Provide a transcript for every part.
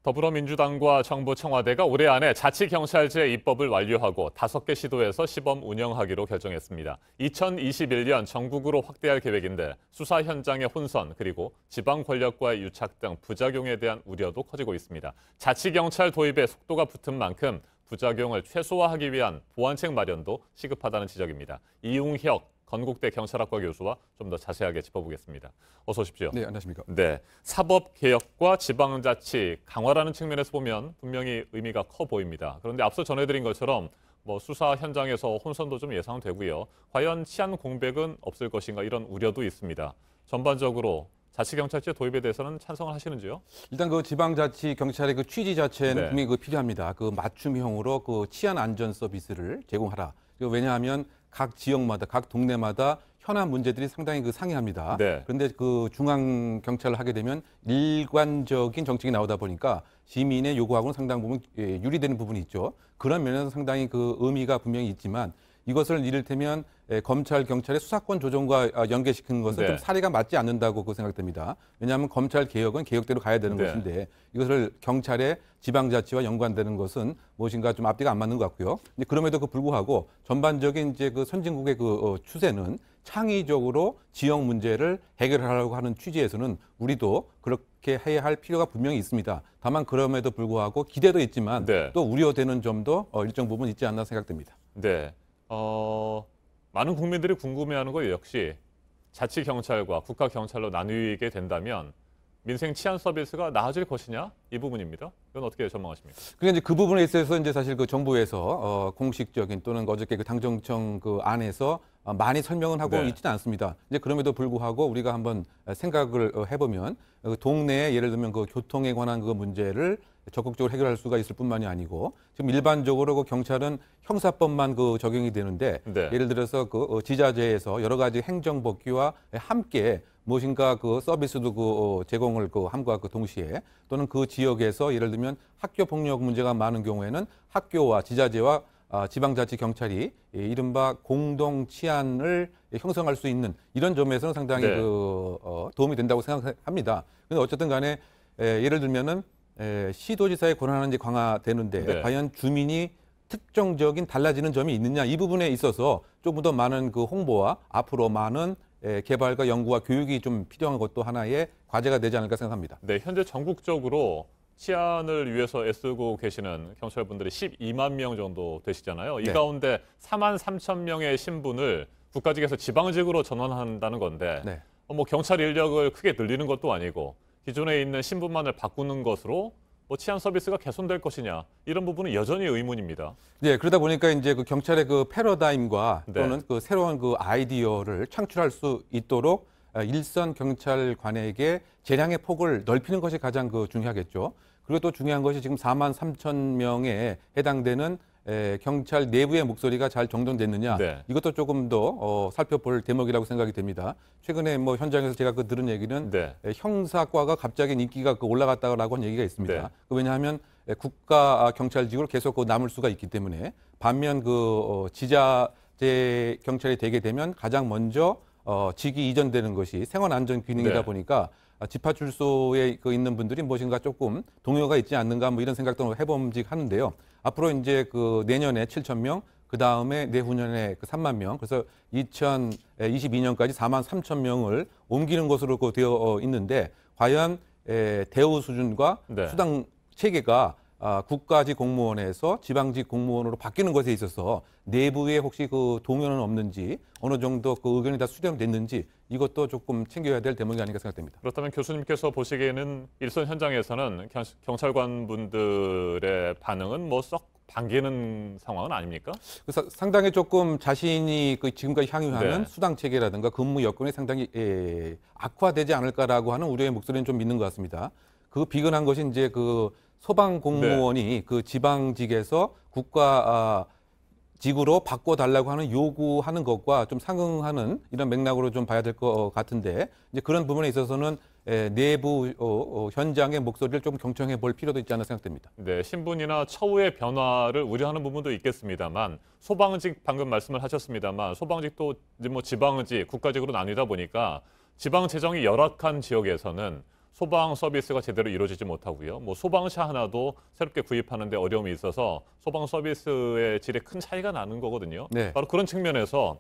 더불어민주당과 정부 청와대가 올해 안에 자치경찰제 입법을 완료하고 5개 시도에서 시범 운영하기로 결정했습니다. 2021년 전국으로 확대할 계획인데 수사 현장의 혼선 그리고 지방 권력과의 유착 등 부작용에 대한 우려도 커지고 있습니다. 자치경찰 도입에 속도가 붙은 만큼 부작용을 최소화하기 위한 보완책 마련도 시급하다는 지적입니다. 이웅혁 건국대 경찰학과 교수와 좀 더 자세하게 짚어보겠습니다. 어서 오십시오. 네, 안녕하십니까. 네, 사법개혁과 지방자치 강화라는 측면에서 보면 분명히 의미가 커 보입니다. 그런데 앞서 전해드린 것처럼 수사 현장에서 혼선도 좀 예상되고요. 과연 치안 공백은 없을 것인가 이런 우려도 있습니다. 전반적으로 자치경찰제 도입에 대해서는 찬성을 하시는지요? 일단 그 지방자치 경찰의 그 취지 자체는 분명히 필요합니다. 그 맞춤형으로 그 치안 안전 서비스를 제공하라. 왜냐하면 각 지역마다, 각 동네마다 현안 문제들이 상당히 상이합니다. 네. 그런데 그 중앙 경찰을 하게 되면 일관적인 정책이 나오다 보니까 시민의 요구하고는 상당 부분 유리되는 부분이 있죠. 그런 면에서 상당히 그 의미가 분명히 있지만 이것을 이를테면 검찰, 경찰의 수사권 조정과 연계시키는 것은 좀 사례가 맞지 않는다고 생각됩니다. 왜냐하면 검찰 개혁은 개혁대로 가야 되는 것인데 이것을 경찰의 지방자치와 연관되는 것은 무엇인가 좀 앞뒤가 안 맞는 것 같고요. 그럼에도 불구하고 전반적인 그 선진국의 그 추세는 창의적으로 지역 문제를 해결하려고 하는 취지에서는 우리도 그렇게 해야 할 필요가 분명히 있습니다. 다만 그럼에도 불구하고 기대도 있지만 또 우려되는 점도 일정 부분 있지 않나 생각됩니다. 네. 많은 국민들이 궁금해하는 거 역시 자치경찰과 국가경찰로 나뉘게 된다면 민생 치안 서비스가 나아질 것이냐 이 부분입니다. 이건 어떻게 전망하십니까? 그러니까 이제 그 부분에 있어서 이제 사실 그 정부에서 공식적인 또는 어저께 그 당정청 그 안에서 많이 설명은 하고 있지는 않습니다. 이제 그럼에도 불구하고 우리가 한번 생각을 해보면 동네에 예를 들면 그 교통에 관한 그 문제를 적극적으로 해결할 수가 있을 뿐만이 아니고 지금 일반적으로 그 경찰은 형사법만 그 적용이 되는데 예를 들어서 그 지자체에서 여러 가지 행정 법규와 함께 무엇인가 그 서비스도 그 제공을 그 함과 그 동시에 또는 그 지역에서 예를 들면 학교 폭력 문제가 많은 경우에는 학교와 지자체와 지방자치 경찰이 이른바 공동 치안을 형성할 수 있는 이런 점에서는 상당히 도움이 된다고 생각합니다. 그런데 어쨌든 간에 예를 들면은 시도지사의 권한은 이제 강화되는데 과연 주민이 특정적인 달라지는 점이 있느냐 이 부분에 있어서 조금 더 많은 그 홍보와 앞으로 많은 개발과 연구와 교육이 좀 필요한 것도 하나의 과제가 되지 않을까 생각합니다. 네, 현재 전국적으로 치안을 위해서 애쓰고 계시는 경찰분들이 12만 명 정도 되시잖아요. 이 가운데 4만 3천 명의 신분을 국가직에서 지방직으로 전환한다는 건데 경찰 인력을 크게 늘리는 것도 아니고 기존에 있는 신분만을 바꾸는 것으로 치안 서비스가 개선될 것이냐 이런 부분은 여전히 의문입니다. 네, 그러다 보니까 이제 그 경찰의 그 패러다임과 또는 그 새로운 그 아이디어를 창출할 수 있도록 일선 경찰관에게 재량의 폭을 넓히는 것이 가장 그 중요하겠죠. 그리고 또 중요한 것이 지금 4만 3천 명에 해당되는 경찰 내부의 목소리가 잘 정돈됐느냐 이것도 조금 더 살펴볼 대목이라고 생각이 됩니다. 최근에 현장에서 제가 들은 얘기는 형사과가 갑자기 인기가 올라갔다라고 한 얘기가 있습니다. 왜냐하면 국가 경찰직으로 계속 남을 수가 있기 때문에 반면 지자체 경찰이 되게 되면 가장 먼저 직이 이전되는 것이 생활안전기능이다 보니까 집파출소에 있는 분들이 무엇인가 조금 동요가 있지 않는가 이런 생각도 해봄직하는데요. 앞으로 이제 내년에 7천 명, 그 다음에 내후년에 3만 명, 그래서 2022년까지 4만 3천 명을 옮기는 것으로 되어 있는데 과연 대우 수준과 수당 체계가 국가직 공무원에서 지방직 공무원으로 바뀌는 것에 있어서 내부에 혹시 동요는 없는지 어느 정도 의견이 다 수렴됐는지 이것도 조금 챙겨야 될 대목이 아닌가 생각됩니다. 그렇다면 교수님께서 보시기에는 일선 현장에서는 경찰관분들의 반응은 썩 반기는 상황은 아닙니까? 그래서 상당히 조금 자신이 지금까지 향유하는 수당 체계라든가 근무 여건이 상당히 악화되지 않을까라고 하는 우려의 목소리는 좀 있는 것 같습니다. 그 비근한 것이 이제 소방 공무원이 지방직에서 국가직으로 바꿔달라고 하는 요구하는 것과 좀 상응하는 이런 맥락으로 좀 봐야 될 것 같은데 이제 그런 부분에 있어서는 내부 현장의 목소리를 좀 경청해 볼 필요도 있지 않나 생각됩니다. 네, 신분이나 처우의 변화를 우려하는 부분도 있겠습니다만 소방직 방금 말씀을 하셨습니다만 소방직도 이제 지방직, 국가직으로 나뉘다 보니까 지방 재정이 열악한 지역에서는 소방 서비스가 제대로 이루어지지 못하고요. 뭐 소방차 하나도 새롭게 구입하는데 어려움이 있어서 소방 서비스의 질에 큰 차이가 나는 거거든요. 네. 바로 그런 측면에서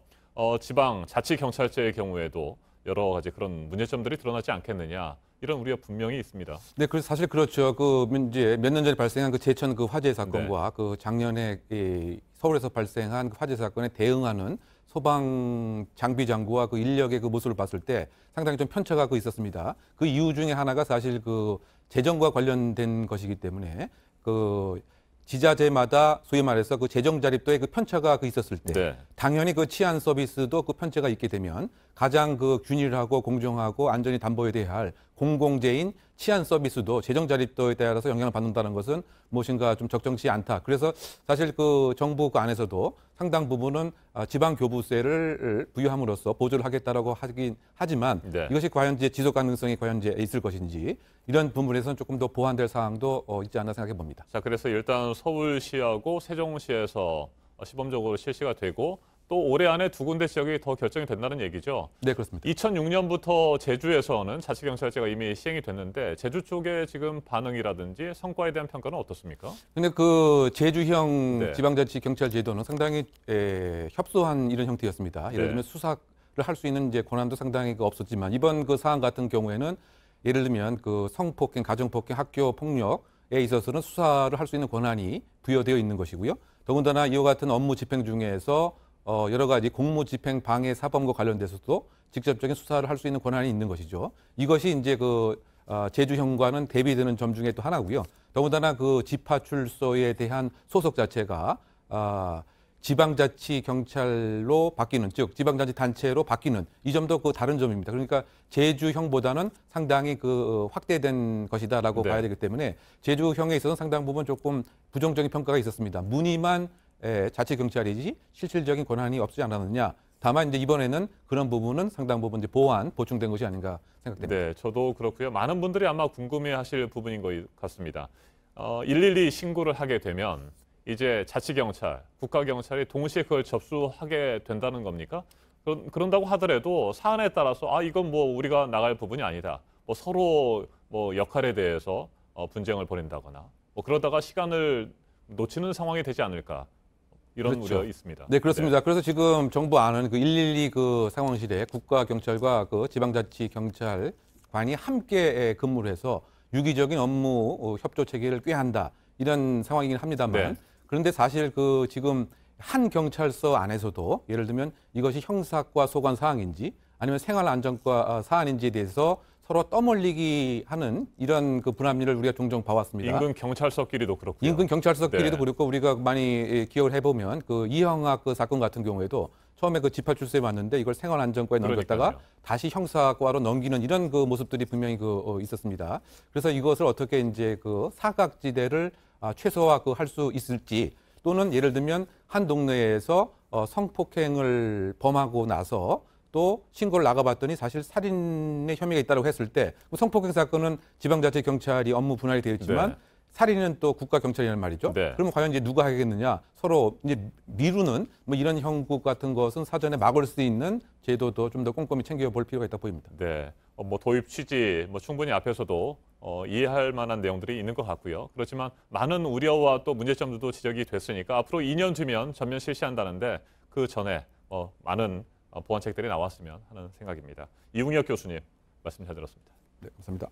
지방 자치경찰제의 경우에도 여러 가지 그런 문제점들이 드러나지 않겠느냐 이런 우려가 분명히 있습니다. 네, 그래서 사실 그렇죠. 그 이제 몇 년 전에 발생한 그 제천 그 화재 사건과 그 작년에 이 서울에서 발생한 그 화재 사건에 대응하는 소방 장비 장구와 그 인력의 그 모습을 봤을 때 상당히 좀 편차가 그 있었습니다. 그 이유 중에 하나가 사실 그 재정과 관련된 것이기 때문에 그 지자체마다 소위 말해서 그 재정 자립도의 그 편차가 그 있었을 때 네. 당연히 그 치안 서비스도 그 편차가 있게 되면 가장 그 균일하고 공정하고 안전이 담보돼야 할 공공재인 치안 서비스도 재정 자립도에 따라서 영향을 받는다는 것은 무엇인가 좀 적정치 않다. 그래서 사실 그 정부 그 안에서도 상당 부분은 지방 교부세를 부여함으로써 보조를 하겠다라고 하긴 하지만 네. 이것이 과연 이제 지속 가능성이 과연 이제 있을 것인지 이런 부분에서는 조금 더 보완될 사항도 있지 않나 생각해 봅니다. 자, 그래서 일단 서울시하고 세종시에서 시범적으로 실시가 되고 또 올해 안에 두 군데 지역이 더 결정이 된다는 얘기죠. 네, 그렇습니다. 2006년부터 제주에서는 자치경찰제가 이미 시행이 됐는데 제주 쪽의 지금 반응이라든지 성과에 대한 평가는 어떻습니까? 근데 그 제주형 네. 지방자치 경찰 제도는 상당히 협소한 이런 형태였습니다. 예를 네. 들면 수사를 할 수 있는 이제 권한도 상당히 그 없었지만 이번 그 사안 같은 경우에는 예를 들면 그 성폭행, 가정폭행, 학교 폭력에 있어서는 수사를 할 수 있는 권한이 부여되어 있는 것이고요. 더군다나 이와 같은 업무 집행 중에서 여러 가지 공무 집행 방해 사범과 관련돼서도 직접적인 수사를 할 수 있는 권한이 있는 것이죠. 이것이 이제 그 제주형과는 대비되는 점 중에 또 하나고요. 더군다나 그 지파출소에 대한 소속 자체가 지방자치 경찰로 바뀌는, 즉 지방자치 단체로 바뀌는 이 점도 그 다른 점입니다. 그러니까 제주형보다는 상당히 그 확대된 것이다라고 네. 봐야 되기 때문에 제주형에 있어서는 상당 부분 조금 부정적인 평가가 있었습니다. 무늬만 자치경찰이지 실질적인 권한이 없지 않았느냐. 다만 이제 이번에는 그런 부분은 상당 부분 이제 보완, 보충된 것이 아닌가 생각됩니다. 네, 저도 그렇고요. 많은 분들이 아마 궁금해하실 부분인 것 같습니다. 112 신고를 하게 되면 이제 자치경찰, 국가경찰이 동시에 그걸 접수하게 된다는 겁니까? 그런다고 하더라도 사안에 따라서 이건 뭐 우리가 나갈 부분이 아니다. 뭐 서로 뭐 역할에 대해서 분쟁을 벌인다거나 뭐 그러다가 시간을 놓치는 상황이 되지 않을까 이런 그렇죠. 우려 있습니다. 네, 그렇습니다. 그래서 지금 정부 안은 그 112 그 상황실에 국가경찰과 그 지방자치경찰관이 함께 근무를 해서 유기적인 업무 협조 체계를 꾀한다. 이런 상황이긴 합니다만 네. 그런데 사실 그 지금 한 경찰서 안에서도 예를 들면 이것이 형사과 소관 사항인지 아니면 생활안전과 사안인지에 대해서 서로 떠몰리기 하는 이런 그 불합리를 우리가 종종 봐왔습니다. 인근 경찰서끼리도 그렇고요. 인근 경찰서끼리도 네. 그렇고 우리가 많이 기억을 해보면 그 이형학 그 사건 같은 경우에도 처음에 그 지파출소에 왔는데 이걸 생활안전과에 넘겼다가 그러니까요. 다시 형사과로 넘기는 이런 그 모습들이 분명히 있었습니다. 그래서 이것을 어떻게 이제 그 사각지대를 최소화 할 수 있을지 또는 예를 들면 한 동네에서 성폭행을 범하고 나서 또 신고를 나가봤더니 사실 살인의 혐의가 있다고 했을 때 성폭행 사건은 지방자치경찰이 업무 분할이 되어 있지만 네. 살인은 또 국가경찰이라는 말이죠. 네. 그러면 과연 이제 누가 하겠느냐? 서로 이제 미루는 뭐 이런 형국 같은 것은 사전에 막을 수 있는 제도도 좀 더 꼼꼼히 챙겨볼 필요가 있다 보입니다. 네, 뭐 도입 취지 뭐 충분히 앞에서도 이해할 만한 내용들이 있는 것 같고요. 그렇지만 많은 우려와 또 문제점들도 지적이 됐으니까 앞으로 2년 뒤면 전면 실시한다는데 그 전에 많은 보완책들이 나왔으면 하는 생각입니다. 이웅혁 교수님 말씀 잘 들었습니다. 네, 감사합니다.